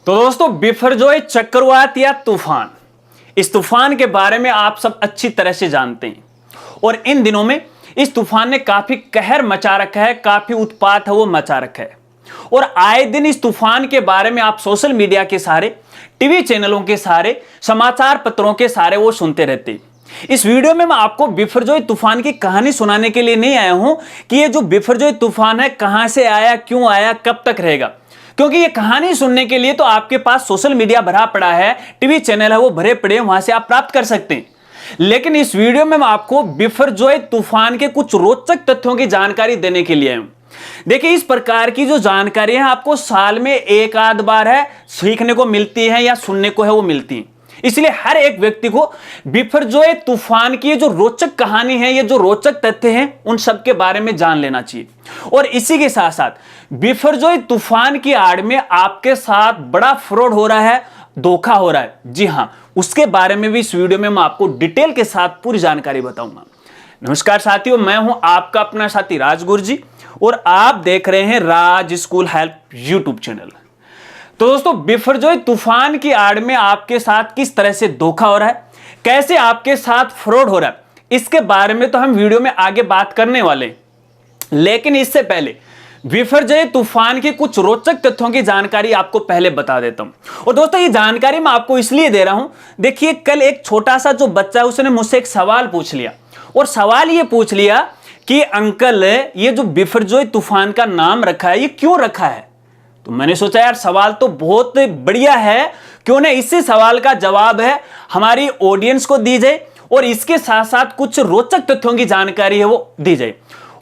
तो दोस्तों बिफरजोय चक्रवात या तूफान, इस तूफान के बारे में आप सब अच्छी तरह से जानते हैं और इन दिनों में इस तूफान ने काफी कहर मचा रखा है, काफी उत्पात है वो मचा रखा है। और आए दिन इस तूफान के बारे में आप सोशल मीडिया के सारे, टीवी चैनलों के सारे, समाचार पत्रों के सारे वो सुनते रहते हैं। इस वीडियो में मैं आपको बिफरजोय तूफान की कहानी सुनाने के लिए नहीं आया हूं कि ये जो बिफरजोय तूफान है कहां से आया, क्यों आया, कब तक रहेगा, क्योंकि ये कहानी सुनने के लिए तो आपके पास सोशल मीडिया भरा पड़ा है, टीवी चैनल है वो भरे पड़े हैं, वहां से आप प्राप्त कर सकते हैं। लेकिन इस वीडियो में मैं आपको बिफरजोय तूफान के कुछ रोचक तथ्यों की जानकारी देने के लिए आया हूं। देखिए, इस प्रकार की जो जानकारी है आपको साल में एक आध बार है सीखने को मिलती है या सुनने को है वो मिलती है। इसलिए हर एक व्यक्ति को बिफरजोय तूफान की ये जो रोचक कहानी है, ये जो रोचक तथ्य हैं, उन सब के बारे में जान लेना चाहिए। और इसी के साथ साथ बिफरजोय तूफान की आड़ में आपके साथ बड़ा फ्रॉड हो रहा है, धोखा हो रहा है, जी हां, उसके बारे में भी इस वीडियो में मैं आपको डिटेल के साथ पूरी जानकारी बताऊंगा। नमस्कार साथियों, मैं हूं आपका अपना साथी राजगुरु जी और आप देख रहे हैं राज स्कूल हेल्प यूट्यूब चैनल। तो दोस्तों, बिफरजोय तूफान की आड़ में आपके साथ किस तरह से धोखा हो रहा है, कैसे आपके साथ फ्रॉड हो रहा है, इसके बारे में तो हम वीडियो में आगे बात करने वाले हैं। लेकिन इससे पहले बिफरजोय तूफान के कुछ रोचक तथ्यों की जानकारी आपको पहले बता देता हूं। और दोस्तों, ये जानकारी मैं आपको इसलिए दे रहा हूं, देखिए कल एक छोटा सा जो बच्चा है उसने मुझसे एक सवाल पूछ लिया और सवाल ये पूछ लिया कि अंकल, ये जो बिफरजोय तूफान का नाम रखा है ये क्यों रखा है। तो मैंने सोचा यार सवाल तो बहुत बढ़िया है, क्यों ना इसी सवाल का जवाब है हमारी ऑडियंस को दी जाए और इसके साथ साथ कुछ रोचक तथ्यों की जानकारी है वो दी जाए।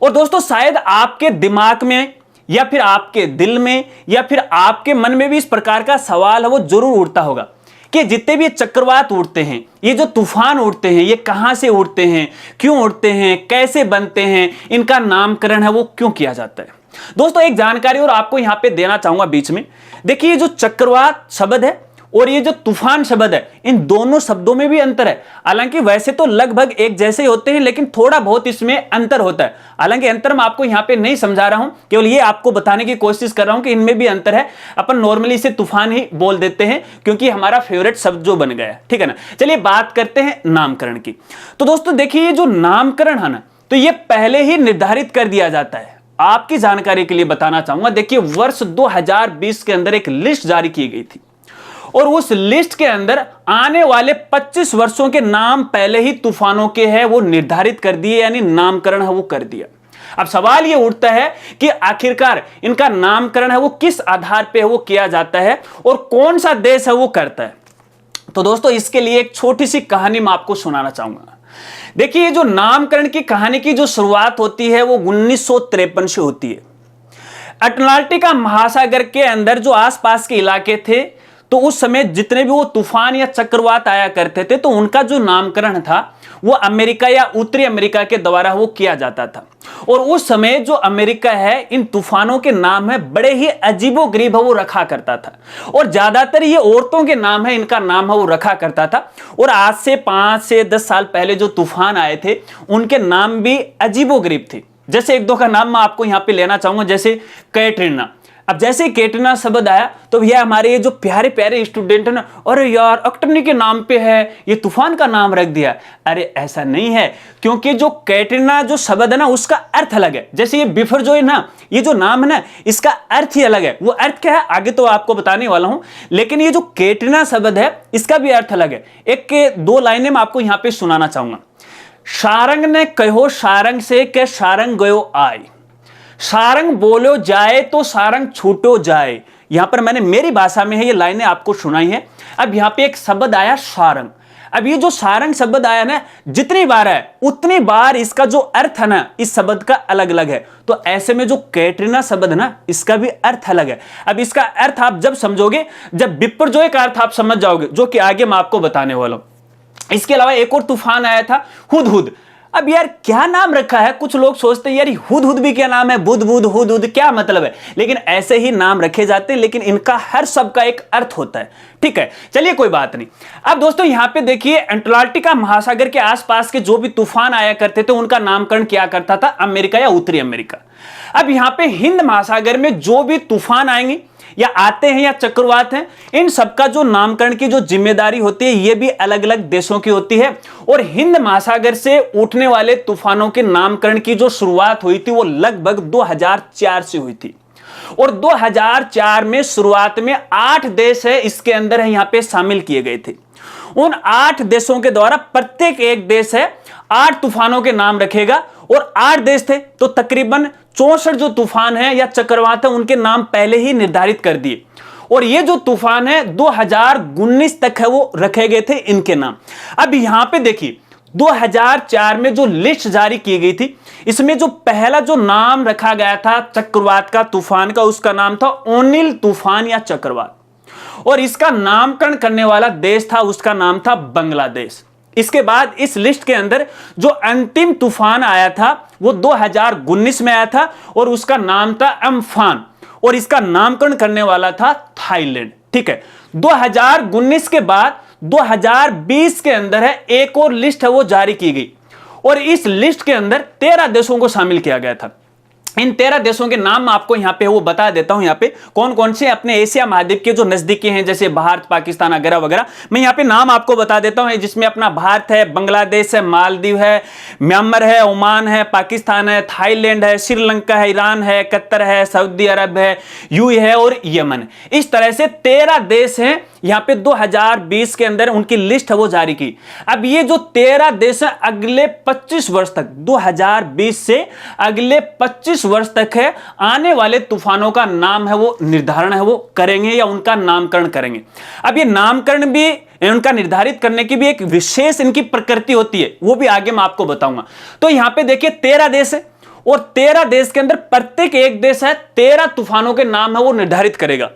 और दोस्तों, शायद आपके दिमाग में या फिर आपके दिल में या फिर आपके मन में भी इस प्रकार का सवाल है वो जरूर उठता होगा कि जितने भी ये चक्रवात उड़ते हैं, ये जो तूफान उड़ते हैं, ये कहां से उड़ते हैं, क्यों उड़ते हैं, कैसे बनते हैं, इनका नामकरण है वो क्यों किया जाता है। दोस्तों, एक जानकारी और आपको यहां पे देना चाहूंगा बीच में। देखिए, ये जो चक्रवात शब्द है और ये जो तूफान शब्द है, इन दोनों शब्दों में भी अंतर है। हालांकि वैसे तो लगभग एक जैसे होते हैं, लेकिन थोड़ा बहुत इसमें अंतर होता है। हालांकि अंतर मैं आपको यहां पे नहीं समझा रहा हूं, केवल ये आपको बताने की कोशिश कर रहा हूं कि इनमें भी अंतर है। अपन नॉर्मली इसे तूफान ही बोल देते हैं क्योंकि हमारा फेवरेट शब्द जो बन गया है, ठीक है ना। चलिए बात करते हैं नामकरण की। तो दोस्तों देखिए, ये जो नामकरण है ना, तो ये पहले ही निर्धारित कर दिया जाता है। आपकी जानकारी के लिए बताना चाहूंगा, देखिए वर्ष 2020 के अंदर एक लिस्ट जारी की गई थी और उस लिस्ट के अंदर आने वाले 25 वर्षों के नाम पहले ही तूफानों के हैं वो निर्धारित कर दिए, यानी नामकरण है वो कर दिया। अब सवाल ये उठता है कि आखिरकार इनका नामकरण है वो किस आधार पे है वो किया जाता है और कौन सा देश है वो करता है। तो दोस्तों, इसके लिए एक छोटी सी कहानी मैं आपको सुनाना चाहूंगा। देखिए, जो नामकरण की कहानी की जो शुरुआत होती है वो 1953 से होती है। अटलांटिक महासागर के अंदर जो आसपास के इलाके थे, तो उस समय जितने भी वो तूफान या चक्रवात आया करते थे, तो उनका जो नामकरण था वो अमेरिका या उत्तरी अमेरिका के द्वारा वो किया जाता था। और उस समय जो अमेरिका है, इन तूफानों के नाम है बड़े ही अजीबोगरीब वो रखा करता था और ज्यादातर ये औरतों के नाम है, इनका नाम है वो रखा करता था। और आज से 5 से 10 साल पहले जो तूफान आए थे उनके नाम भी अजीबोगरीब थे। जैसे एक दो का नाम मैं आपको यहां पे लेना चाहूंगा, जैसे कैटरीना। अब जैसे कैटरीना शब्द आया तो भैया हमारे ये जो प्यारे प्यारे स्टूडेंट है ना, अरे यार अक्टनी के नाम पे है, ये तूफान का नाम रख दिया। अरे ऐसा नहीं है, क्योंकि जो कैटरीना जो शब्द है ना उसका अर्थ अलग है। जैसे ये बिफरजोय ना, ये जो नाम है ना, इसका अर्थ ही अलग है। वो अर्थ क्या है आगे तो आपको बताने वाला हूं, लेकिन ये जो कैटरीना शब्द है इसका भी अर्थ अलग है। एक के दो लाइनें मैं आपको यहां पर सुनाना चाहूंगा। सारंग ने कहो सारंग से के सारंग गयो आए, सारंग बोलो जाए तो सारंग छूटो जाए। यहां पर मैंने मेरी भाषा में है ये लाइनें आपको सुनाई है। अब यहां पे एक शब्द आया सारंग। अब ये जो सारंग शब्द आया ना, जितनी बार है उतनी बार इसका जो अर्थ है ना इस शब्द का अलग अलग है। तो ऐसे में जो कैटरीना शब्द है ना, इसका भी अर्थ अलग है। अब इसका अर्थ आप जब समझोगे, जब बिफरजोय का अर्थ आप समझ जाओगे, जो कि आगे मैं आपको बताने वाला हूं। इसके अलावा एक और तूफान आया था हुदहुद। अब यार क्या नाम रखा है, कुछ लोग सोचते हैं यार हुदहुद भी क्या नाम है, बुध बुध हुदहुद क्या मतलब है, लेकिन ऐसे ही नाम रखे जाते हैं, लेकिन इनका हर शब्द का एक अर्थ होता है, ठीक है। चलिए कोई बात नहीं। अब दोस्तों यहां पे देखिए, अंटार्कटिका महासागर के आसपास के जो भी तूफान आया करते थे उनका नामकरण किया करता था अमेरिका या उत्तरी अमेरिका। अब यहां पे हिंद महासागर में जो भी तूफान आएंगे या आते हैं या चक्रवात हैं, इन सबका जो नामकरण की जो जिम्मेदारी होती है ये भी अलग अलग देशों की होती है। और हिंद महासागर से उठने वाले तूफानों के नामकरण की जो शुरुआत हुई थी वो लगभग 2004 से हुई थी। और 2004 में शुरुआत में 8 देश है इसके अंदर है यहां पे शामिल किए गए थे। उन 8 देशों के द्वारा प्रत्येक एक देश है 8 तूफानों के नाम रखेगा, और 8 देश थे तो तकरीबन 64 जो तूफान है या चक्रवात है उनके नाम पहले ही निर्धारित कर दिए। और ये जो तूफान है 2019 तक है वो रखे गए थे इनके नाम। अब यहां पे देखिए 2004 में जो लिस्ट जारी की गई थी इसमें जो पहला जो नाम रखा गया था चक्रवात का, तूफान का, उसका नाम था ओनिल तूफान या चक्रवात। और इसका नामकरण करने वाला देश था, उसका नाम था बांग्लादेश। इसके बाद इस लिस्ट के अंदर जो अंतिम तूफान आया था वो 2019 में आया था और उसका नाम था अम्फान, और इसका नामकरण करने वाला था थाईलैंड। ठीक है, 2019 के बाद 2020 के अंदर है एक और लिस्ट है वो जारी की गई, और इस लिस्ट के अंदर 13 देशों को शामिल किया गया था। इन 13 देशों के नाम आपको यहां पे वो बता देता हूं, यहां पे कौन कौन से अपने एशिया महाद्वीप के जो नजदीकी हैं जैसे भारत, पाकिस्तान वगैरह वगैरह, मैं यहां पे नाम आपको बता देता हूं, जिसमें अपना भारत है, बांग्लादेश है, मालदीव है, म्यांमार है, ओमान है, पाकिस्तान है, थाईलैंड है, श्रीलंका है, ईरान है, कतर है, सऊदी अरब है, यूएई है और यमन। इस तरह से 13 देश हैं यहां पे 2020 के अंदर उनकी लिस्ट है वो जारी की। अब ये जो 13 देश है अगले 25 वर्ष तक, 2020 से अगले 25 वर्ष तक है आने वाले तूफानों का नाम है वो निर्धारण है वो करेंगे या उनका नामकरण करेंगे। अब ये नामकरण भी उनका निर्धारित करने की भी एक विशेष इनकी प्रकृति होती है, वो भी आगे मैं आपको बताऊंगा। तो यहां पे देखिए 13 देश है और 13 देश के अंदर प्रत्येक एक देश है 13 तूफानों के नाम है वो निर्धारित करेगा।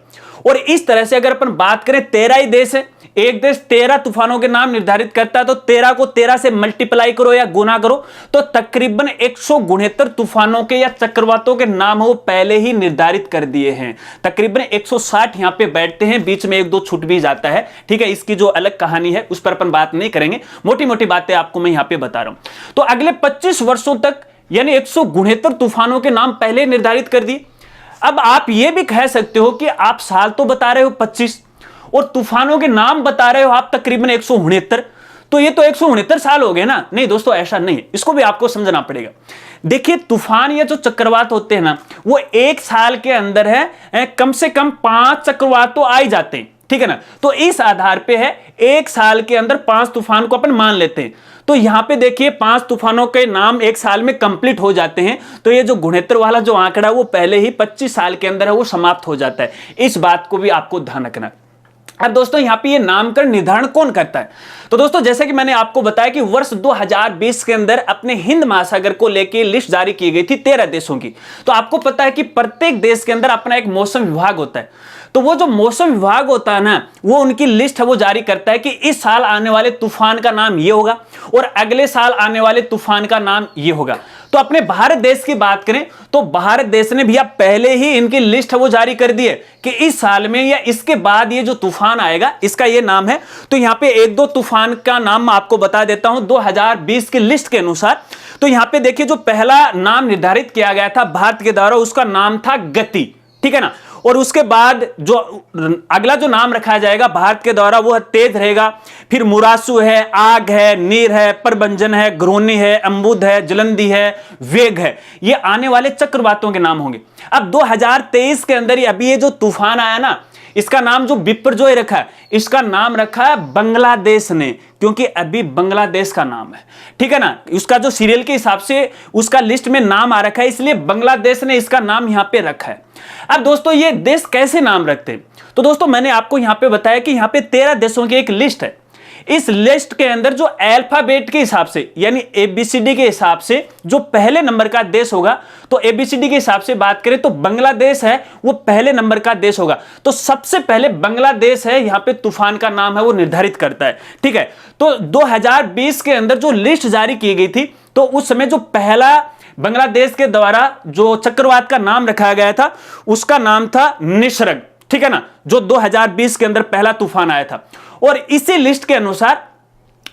और इस तरह से अगर अपन बात करें 13 ही देश है, एक देश 13 तूफानों के नाम निर्धारित करता है, तो 13 को 13 से मल्टीप्लाई करो या गुना करो तो तकरीबन 169 तूफानों के या चक्रवातों के नाम वो पहले ही निर्धारित कर दिए हैं। तकरीबन 160 यहां पे बैठते हैं, बीच में एक दो छूट भी जाता है। ठीक है, इसकी जो अलग कहानी है उस पर अपन बात नहीं करेंगे, मोटी मोटी बातें आपको मैं यहां पे बता रहा हूं। तो अगले 25 वर्षों तक यानी 169 तूफानों के नाम पहले निर्धारित कर दिए। अब आप यह भी कह सकते हो कि आप साल तो बता रहे हो 25 और तूफानों के नाम बता रहे हो आप तकरीबन 169, तो ये तो 169 साल हो गए ना। नहीं दोस्तों, ऐसा नहीं है, इसको भी आपको समझना पड़ेगा। देखिए एक या जो चक्रवात होते हैं ना वो एक साल के अंदर है कम से कम 5 चक्रवात तो आ ही जाते हैं। ठीक है ना, तो इस आधार पे है एक साल के अंदर 5 तूफान को अपन मान लेते हैं। तो यहां पे देखिए 5 तूफानों के नाम एक साल में कंप्लीट हो जाते हैं, तो ये जो 69 वाला जो आंकड़ा वो पहले ही 25 साल के अंदर है वो समाप्त हो जाता है। इस बात को भी आपको ध्यान रखना। अब दोस्तों यहां पे ये नामकरण निर्धारण कौन करता है? तो दोस्तों जैसे कि मैंने आपको बताया कि वर्ष 2020 के अंदर अपने हिंद महासागर को लेकर लिस्ट जारी की गई थी 13 देशों की। तो आपको पता है कि प्रत्येक देश के अंदर अपना एक मौसम विभाग होता है, तो वो जो मौसम विभाग होता है ना वो उनकी लिस्ट है वो जारी करता है कि इस साल आने वाले तूफान का नाम ये होगा और अगले साल आने वाले तूफान का नाम ये होगा। तो अपने भारत देश की बात करें तो भारत देश ने भैया पहले ही इनकी लिस्ट है वो जारी कर दी है कि इस साल में या इसके बाद ये जो तूफान आएगा इसका ये नाम है। तो यहां पे एक दो तूफान का नाम मैं आपको बता देता हूं 2020 की लिस्ट के अनुसार। तो यहां पे देखिए जो पहला नाम निर्धारित किया गया था भारत के द्वारा उसका नाम था गति। ठीक है ना, और उसके बाद जो अगला जो नाम रखा जाएगा भारत के द्वारा वो तेज रहेगा, फिर मुरासू है, आग है, नीर है, प्रभंजन है, घ्रोनी है, अम्बुद है, जलंधी है, वेग है, ये आने वाले चक्रवातों के नाम होंगे। अब 2023 के अंदर ही अभी ये जो तूफान आया ना इसका नाम जो बिपरजॉय रखा है इसका नाम रखा है बांग्लादेश ने, क्योंकि अभी बांग्लादेश का नाम है। ठीक है ना, उसका जो सीरियल के हिसाब से उसका लिस्ट में नाम आ रखा है इसलिए बांग्लादेश ने इसका नाम यहां पे रखा है। अब दोस्तों ये देश कैसे नाम रखते हैं? तो दोस्तों मैंने आपको यहां पे बताया कि यहां पे 13 देशों की एक लिस्ट है। इस लिस्ट के अंदर जो अल्फाबेट के हिसाब से यानी एबीसीडी के हिसाब से जो पहले नंबर का देश होगा, तो एबीसीडी के हिसाब से बात करें तो बांग्लादेश है वो पहले नंबर का देश होगा। तो सबसे पहले बांग्लादेश है यहां पे तूफान का नाम है वो निर्धारित करता है। ठीक है, तो 2020 के अंदर जो लिस्ट जारी की गई थी तो उस समय जो पहला बांग्लादेश के द्वारा जो चक्रवात का नाम रखा गया था उसका नाम था निसर्ग। ठीक है ना, जो 2020 के अंदर पहला तूफान आया था। और इसी लिस्ट के अनुसार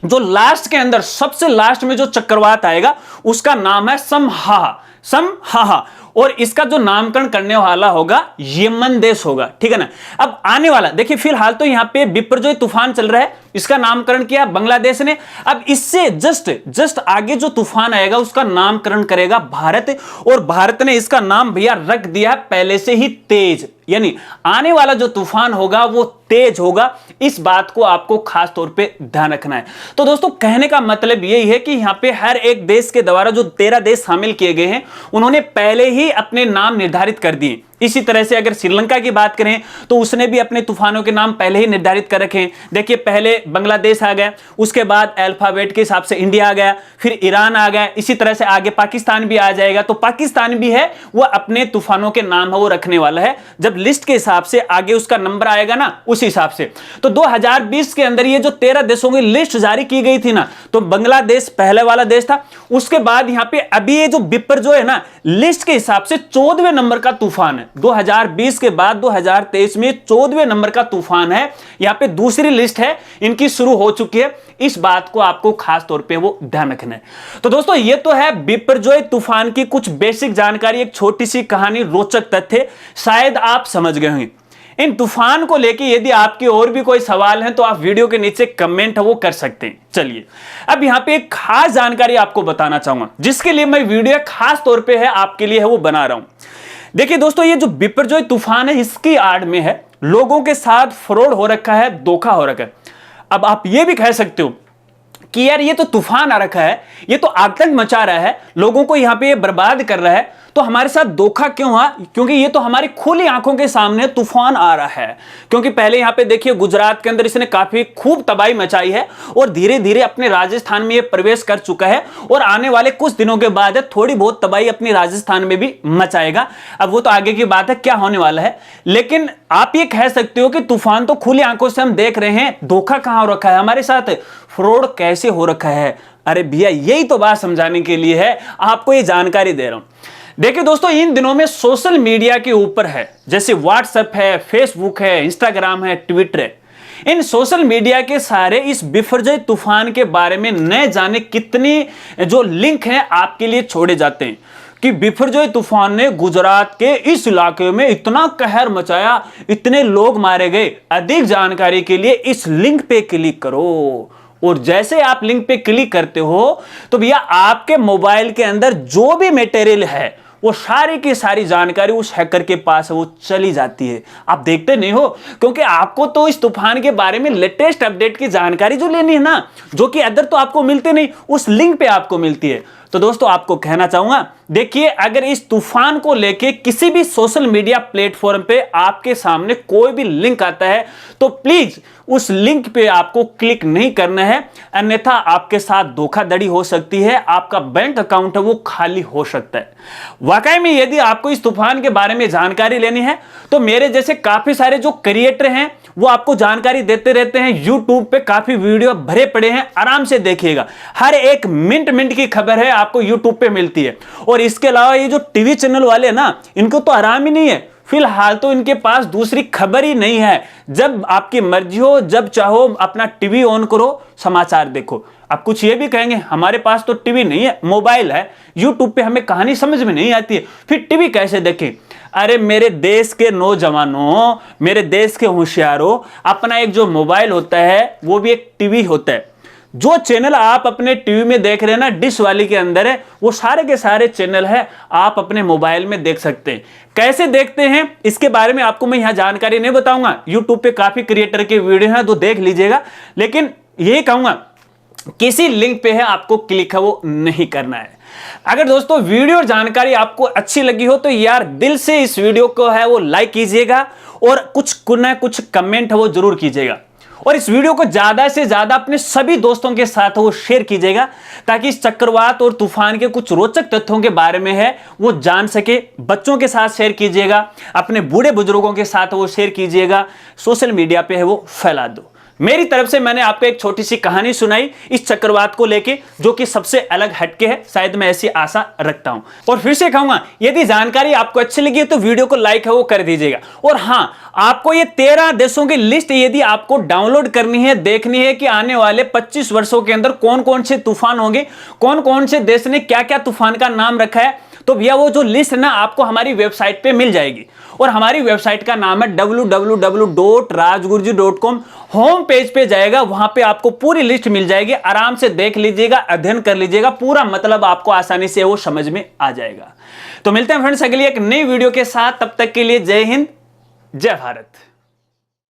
जो लास्ट के अंदर सबसे लास्ट में जो चक्रवात आएगा उसका नाम है समहा। समहाहा, और इसका जो नामकरण करने वाला होगा यमन देश होगा, ठीक है ना। अब आने वाला देखिए, फिलहाल तो यहां पे बिपरजॉय तूफान चल रहा है, इसका नामकरण किया बांग्लादेश ने। अब इससे जस्ट आगे जो तूफान आएगा उसका नामकरण करेगा भारत, और भारत ने इसका नाम भैया रख दिया पहले से ही तेज, यानी आने वाला जो तूफान होगा वो तेज होगा। इस बात को आपको खास तौर पे ध्यान रखना है। तो दोस्तों कहने का मतलब यही है कि यहां पे हर एक देश के द्वारा जो 13 देश शामिल किए गए हैं उन्होंने पहले ही अपने नाम निर्धारित कर दिए। इसी तरह से अगर श्रीलंका की बात करें तो उसने भी अपने तूफानों के नाम पहले ही निर्धारित कर रखे हैं। देखिए पहले बांग्लादेश आ गया, उसके बाद अल्फाबेट के हिसाब से इंडिया आ गया, फिर ईरान आ गया, इसी तरह से आगे पाकिस्तान भी आ जाएगा। तो पाकिस्तान भी है वो अपने तूफानों के नाम है वो रखने वाला है, जब लिस्ट के हिसाब से आगे उसका नंबर आएगा ना उस हिसाब से। तो 2020 के अंदर ये जो 13 देशों की लिस्ट जारी की गई थी ना, तो बांग्लादेश पहले वाला देश था। उसके बाद यहां पे अभी ये जो बिपरजॉय है ना, लिस्ट के हिसाब से 14वें नंबर का तूफान है। 2020 के बाद 2023 में 14वें नंबर का तूफान है। यहां पे दूसरी लिस्ट है इनकी शुरू हो चुकी है। इस बात को आपको खास तौर पे वो ध्यान रखना है। तो दोस्तों ये तो है बिपरजॉय तूफान की कुछ बेसिक जानकारी, एक छोटी सी कहानी, रोचक तथ्य, शायद आप समझ गए होंगे। इन तूफान को लेके यदि आपके और भी कोई सवाल हैं तो आप वीडियो के नीचे कमेंट वो कर सकते हैं। चलिए अब यहां पे एक खास जानकारी आपको बताना चाहूंगा, जिसके लिए मैं वीडियो खास तौर पे है आपके लिए है वो बना रहा हूं। देखिए दोस्तों ये जो बिपरजॉय तूफान है इसकी आड़ में है लोगों के साथ फ्रॉड हो रखा है, धोखा हो रखा है। अब आप ये भी कह सकते हो कि यार ये तो तूफान आ रखा है, ये तो आतंक मचा रहा है, लोगों को यहां पे ये बर्बाद कर रहा है, तो हमारे साथ धोखा क्यों हुआ? क्योंकि ये तो हमारी खुली आंखों के सामने तूफान आ रहा है। क्योंकि पहले यहां पे देखिए गुजरात के अंदर इसने काफी खूब तबाही मचाई है और धीरे धीरे अपने राजस्थान में ये प्रवेश कर चुका है, और आने वाले कुछ दिनों के बाद थोड़ी बहुत तबाही अपनी राजस्थान में भी मचाएगा। अब वो तो आगे की बात है क्या होने वाला है, लेकिन आप ये कह सकते हो कि तूफान तो खुली आंखों से हम देख रहे हैं, धोखा कहां हो रखा है हमारे साथ, फ्रॉड कैसे हो रखा है। अरे भैया यही तो बात समझाने के लिए है, आपको ये जानकारी दे रहा हूं। देखिए दोस्तों इन दिनों में सोशल मीडिया के ऊपर है, जैसे व्हाट्सएप है, फेसबुक है, इंस्टाग्राम है, ट्विटर है, इन सोशल मीडिया के सारे इस बिपरजॉय तूफान के बारे में न जाने कितनी जो लिंक हैं आपके लिए छोड़े जाते हैं कि बिपरजॉय तूफान ने गुजरात के इस इलाके में इतना कहर मचाया, इतने लोग मारे गए। अधिक जानकारी के लिए इस लिंक पे क्लिक करो, और जैसे आप लिंक पे क्लिक करते हो तो भैया आपके मोबाइल के अंदर जो भी मटेरियल है वो सारी की सारी जानकारी उस हैकर के पास वो चली जाती है। आप देखते नहीं हो, क्योंकि आपको तो इस तूफान के बारे में लेटेस्ट अपडेट की जानकारी जो लेनी है ना, जो कि अदर तो आपको मिलती नहीं, उस लिंक पे आपको मिलती है। तो दोस्तों आपको कहना चाहूंगा, देखिए अगर इस तूफान को लेके किसी भी सोशल मीडिया प्लेटफॉर्म पे आपके सामने कोई भी लिंक आता है तो प्लीज उस लिंक पे आपको क्लिक नहीं करना है, अन्यथा आपके साथ धोखाधड़ी हो सकती है, आपका बैंक अकाउंट है वो खाली हो सकता है। वाकई में यदि आपको इस तूफान के बारे में जानकारी लेनी है तो मेरे जैसे काफी सारे जो क्रिएटर हैं वो आपको जानकारी देते रहते हैं। यूट्यूब पे काफी वीडियो भरे पड़े हैं, आराम से देखिएगा, हर एक मिनट की खबर है आपको यूट्यूब पे मिलती है। और इसके अलावा ये जो टीवी चैनल वाले ना, इनको तो आराम ही नहीं है, फिलहाल तो इनके पास दूसरी खबर ही नहीं है। जब आपकी मर्जी हो, जब चाहो अपना टीवी ऑन करो, समाचार देखो। आप कुछ ये भी कहेंगे हमारे पास तो टीवी नहीं है, मोबाइल है, यूट्यूब पे हमें कहानी समझ में नहीं आती है, फिर टीवी कैसे देखें? अरे मेरे देश के नौजवानों, मेरे देश के होशियारों, अपना एक जो मोबाइल होता है वो भी एक टीवी होता है। जो चैनल आप अपने टीवी में देख रहे हैं ना, डिश वाली के अंदर है, वो सारे के सारे चैनल है आप अपने मोबाइल में देख सकते हैं। कैसे देखते हैं इसके बारे में आपको मैं यहां जानकारी नहीं बताऊंगा, यूट्यूब पे काफी क्रिएटर के वीडियो हैं तो देख लीजिएगा, लेकिन यही कहूंगा किसी लिंक पे है आपको क्लिक है वो नहीं करना है। अगर दोस्तों वीडियो और जानकारी आपको अच्छी लगी हो तो यार दिल से इस वीडियो को है वो लाइक कीजिएगा, और कुछ ना कुछ कमेंट है वो जरूर कीजिएगा, और इस वीडियो को ज्यादा से ज्यादा अपने सभी दोस्तों के साथ वो शेयर कीजिएगा, ताकि इस चक्रवात और तूफान के कुछ रोचक तथ्यों के बारे में है वो जान सके। बच्चों के साथ शेयर कीजिएगा, अपने बूढ़े बुजुर्गों के साथ वो शेयर कीजिएगा, सोशल मीडिया पे है वो फैला दो। मेरी तरफ से मैंने आपको एक छोटी सी कहानी सुनाई इस चक्रवात को लेके, जो कि सबसे अलग हटके है, शायद मैं ऐसी आशा रखता हूं। और फिर से कहूंगा, यदि जानकारी आपको अच्छी लगी तो वीडियो को लाइक है वो कर दीजिएगा। और हां, आपको ये 13 देशों की लिस्ट यदि आपको डाउनलोड करनी है, देखनी है कि आने वाले 25 वर्षों के अंदर कौन कौन से तूफान होंगे, कौन कौन से देश ने क्या क्या तूफान का नाम रखा है, तो भैया वो जो लिस्ट ना आपको हमारी वेबसाइट पे मिल जाएगी, और हमारी वेबसाइट का नाम है www.rajguruji.com। होम पेज पे जाएगा, वहां पे आपको पूरी लिस्ट मिल जाएगी, आराम से देख लीजिएगा, अध्ययन कर लीजिएगा, पूरा मतलब आपको आसानी से वो समझ में आ जाएगा। तो मिलते हैं फ्रेंड्स अगली एक नई वीडियो के साथ, तब तक के लिए जय हिंद, जय भारत।